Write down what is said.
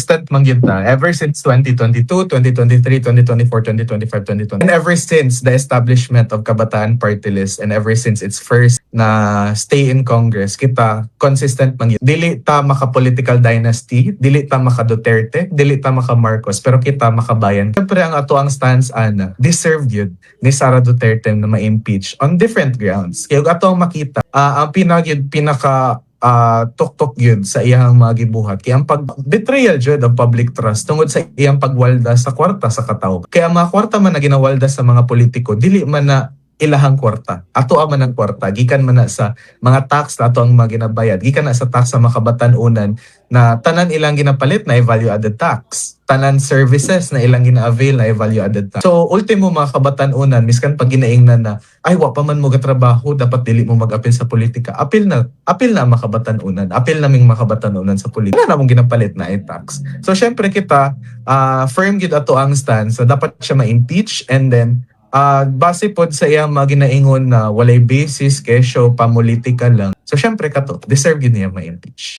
consistent man gyud ta ever since 2022, 2023, 2024, 2025, 2020. And ever since the establishment of Kabataan Party List and ever since its first na stay in Congress, kita consistent man gyud. Dili ta maka political dynasty, dili ta maka Duterte, dili ta maka Marcos, pero kita makabayan. Siyempre ang ato ang stance ana, deserved yun ni Sara Duterte na ma-impeach on different grounds. Kaya ato ang makita, ang pinaka tuktok yun sa iyang mga gibuhat. Kaya ang pag-betrayal jud of public trust tungod sa iyang pagwalda sa kwarta sa katawo. Kaya ang mga kwarta man na ginawalda sa mga politiko, dili man na ilahang kwarta. Ato man ang kwarta. Gikan man na sa mga tax na ato ang mga ginabayad. Gikan na sa tax sa mga kabatanunan na tanan ilang ginapalit na value added tax. Tanan services na ilang gina-avail na value added tax. So ultimo mga kabatanunan, miskan pag ginaingnan na ay wa pa man mo gatrabaho, dapat dili mo mag-apil sa politika. Apil na mga kabatanunan. Apil naming mga kabatanunan sa politika. Wala namong ginapalit na tax. So syempre kita firm gid ato ang stance na dapat siya ma-impeach, and then base pod sa iyang mga ginaingon na walay basis, kesyo, pamulitika lang. So syempre kato, deserve yun niya ma-impeach.